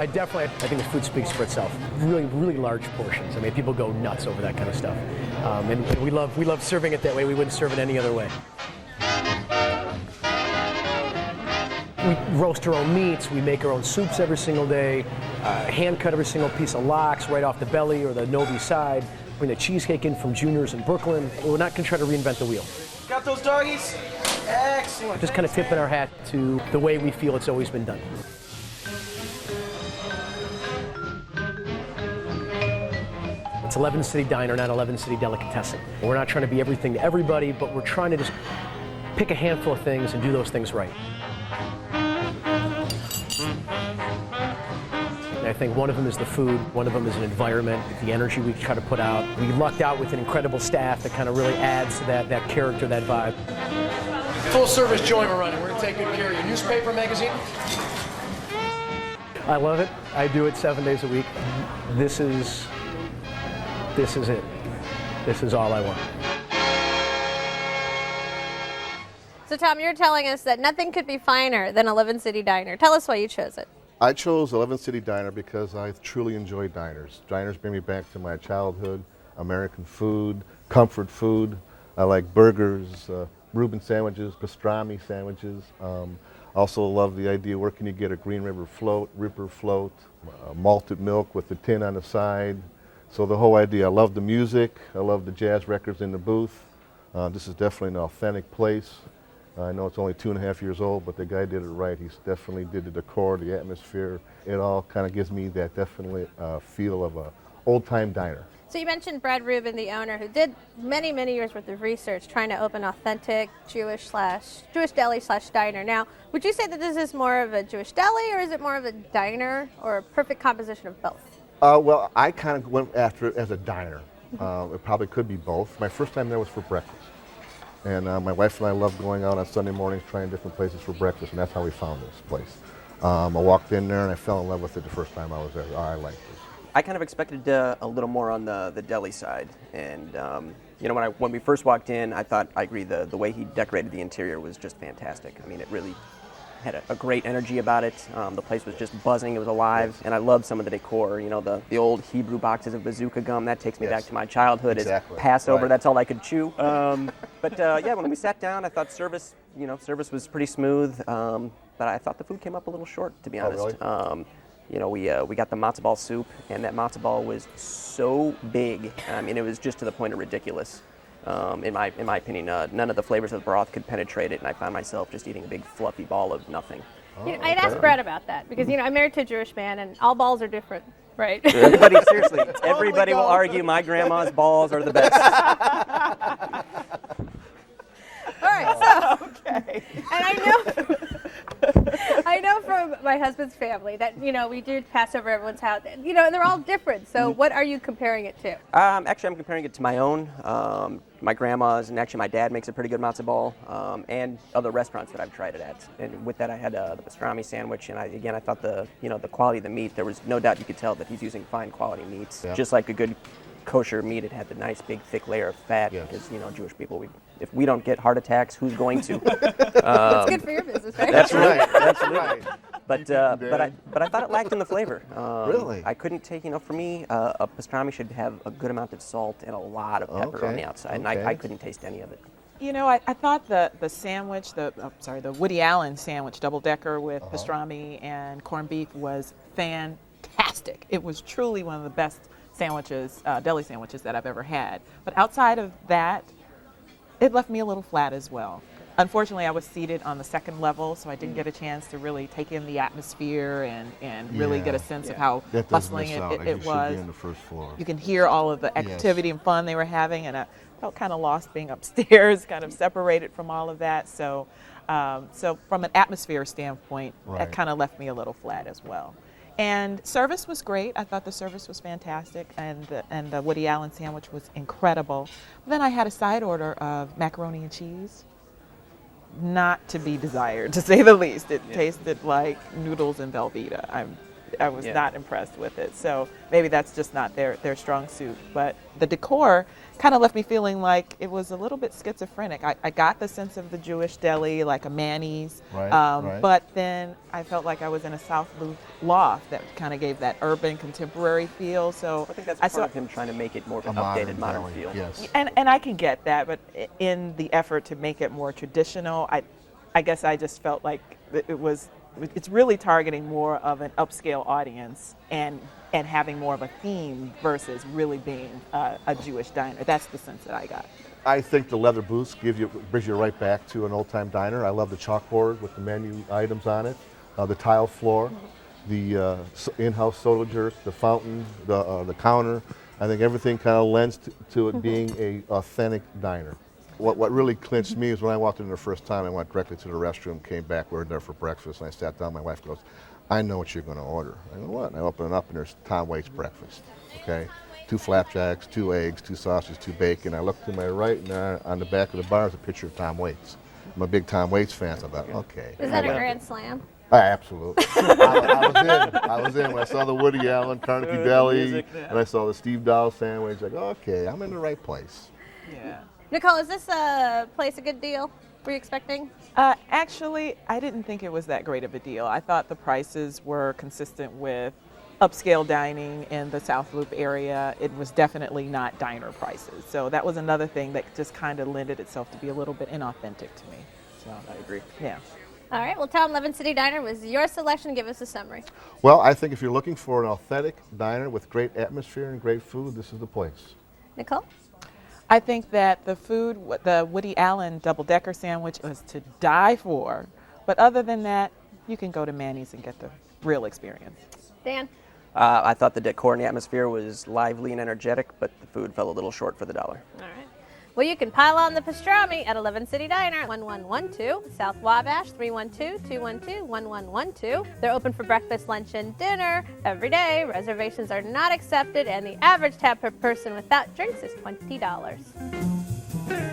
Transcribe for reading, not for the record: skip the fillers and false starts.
I think the food speaks for itself. Really, really large portions. I mean, people go nuts over that kind of stuff. And we love serving it that way. We wouldn't serve it any other way. We roast our own meats. We make our own soups every single day. Hand cut every single piece of lox right off the belly or the Novi side. Bring the cheesecake in from Junior's in Brooklyn. We're not going to try to reinvent the wheel. Got those doggies? Excellent. Just kind of tipping our hat to the way we feel it's always been done. It's 11 City Diner, not 11 City Delicatessen. We're not trying to be everything to everybody, but we're trying to just pick a handful of things and do those things right. And I think one of them is the food, one of them is an environment, the energy we try to put out. We lucked out with an incredible staff that kind of really adds to that character, that vibe. Full service joint we're running. We're going to take good care of you. Newspaper, magazine? I love it. I do it 7 days a week. This is it. This is all I want. So Tom, you're telling us that nothing could be finer than 11 City Diner. Tell us why you chose it. I chose 11 City Diner because I truly enjoy diners. Diners bring me back to my childhood, American food, comfort food. I like burgers, Reuben sandwiches, pastrami sandwiches. Also love the idea, where can you get a Green River float, malted milk with the tin on the side. So the whole idea, I love the music, I love the jazz records in the booth. This is definitely an authentic place. I know it's only 2.5 years old, but the guy did it right. He definitely did the decor, the atmosphere. It all kind of gives me that definitely feel of a old-time diner. So you mentioned Brad Rubin, the owner, who did many, many years worth of research trying to open authentic Jewish deli/diner. Now, would you say that this is more of a Jewish deli, or is it more of a diner, or a perfect composition of both? Well, I kind of went after it as a diner. It probably could be both. My first time there was for breakfast. And my wife and I love going out on Sunday mornings, trying different places for breakfast, and that's how we found this place. I walked in there and I fell in love with it the first time I was there. Oh, I like this. I kind of expected a little more on the deli side, and you know, when we first walked in, I agree, the way he decorated the interior was just fantastic. I mean, it really had a great energy about it. The place was just buzzing, it was alive, and I loved some of the decor. You know, the old Hebrew boxes of bazooka gum, that takes me back to my childhood. Exactly. As Passover, Right. That's all I could chew. But yeah, when we sat down, I thought service was pretty smooth, but I thought the food came up a little short, to be honest. Oh, really? You know, we got the matzo ball soup, and that matzo ball was so big. I mean, it was just to the point of ridiculous. In my opinion, none of the flavors of the broth could penetrate it, and I found myself just eating a big fluffy ball of nothing. You know, I'd asked Brad about that because, you know, I'm married to a Jewish man, and all balls are different, right? Everybody will argue my grandma's balls are the best. All right, so okay. And I know from my husband's family that, you know, we do Passover at everyone's house, you know, and they're all different. So what are you comparing it to? Actually, I'm comparing it to my own, my grandma's, and actually my dad makes a pretty good matzo ball, and other restaurants that I've tried it at. And with that, I had the pastrami sandwich, and I thought the quality of the meat, there was no doubt you could tell that he's using fine quality meats, just like a good kosher meat. It had the nice big thick layer of fat, because, you know, Jewish people, if we don't get heart attacks, who's going to? That's good for your business, right? That's right. That's right. But I thought it lacked in the flavor. Really? I couldn't take, for me, a pastrami should have a good amount of salt and a lot of pepper on the outside, and I couldn't taste any of it. You know, I thought the sandwich, the Woody Allen sandwich, double-decker with pastrami and corned beef was fantastic. It was truly one of the best sandwiches, deli sandwiches that I've ever had. But outside of that, it left me a little flat as well. Unfortunately, I was seated on the second level, so I didn't get a chance to really take in the atmosphere and really get a sense of how bustling it was. Be on the first floor. You can hear all of the activity and fun they were having, and I felt kind of lost being upstairs, kind of separated from all of that. So, so from an atmosphere standpoint, that kind of left me a little flat as well. And service was great. I thought the service was fantastic, and the Woody Allen sandwich was incredible. But then I had a side order of macaroni and cheese. Not to be desired, to say the least. It tasted like noodles and Velveeta. was not impressed with it. So maybe that's just not their strong suit. But the decor kind of left me feeling like it was a little bit schizophrenic. I got the sense of the Jewish deli, like a Manny's, Right. but then I felt like I was in a South Loop loft that kind of gave that urban contemporary feel. So I think that's part of him trying to make it more of an updated, modern deli, feel. Yes. and I can get that, but in the effort to make it more traditional, I guess I just felt like it's really targeting more of an upscale audience and having more of a theme versus really being a Jewish diner. That's the sense that I got. I think the leather booths brings you right back to an old-time diner. I love the chalkboard with the menu items on it, the tile floor, the in-house soda jerk, the fountain, the counter. I think everything kind of lends to it being an authentic diner. What really clinched me is when I walked in the first time, I went directly to the restroom, came back, we were there for breakfast, and I sat down. My wife goes, "I know what you're going to order." I go, "What?" And I open it up, and there's Tom Waits breakfast. Okay, 2 flapjacks, 2 eggs, 2 sausages, 2 bacon. I looked to my right, and on the back of the bar is a picture of Tom Waits. I'm a big Tom Waits fan, so I thought, okay. Is that a grand slam? Absolutely. I was in when I saw the Woody Allen Carnegie Deli, and I saw the Steve Dahl sandwich. Like, okay, I'm in the right place. Yeah. Nicole, is this place a good deal? Were you expecting? Actually, I didn't think it was that great of a deal. I thought the prices were consistent with upscale dining in the South Loop area. It was definitely not diner prices. So that was another thing that just kind of lended itself to be a little bit inauthentic to me. So I agree. Yeah. All right. Well, Tom, Levin City Diner was your selection. Give us a summary. Well, I think if you're looking for an authentic diner with great atmosphere and great food, this is the place. Nicole? I think that the food, the Woody Allen double-decker sandwich was to die for. But other than that, you can go to Manny's and get the real experience. Dan? I thought the decor and the atmosphere was lively and energetic, but the food fell a little short for the dollar. All right. Well, you can pile on the pastrami at 11 City Diner, 1112 South Wabash, 312-212-1112. They're open for breakfast, lunch, and dinner every day. Reservations are not accepted, and the average tab per person without drinks is $20.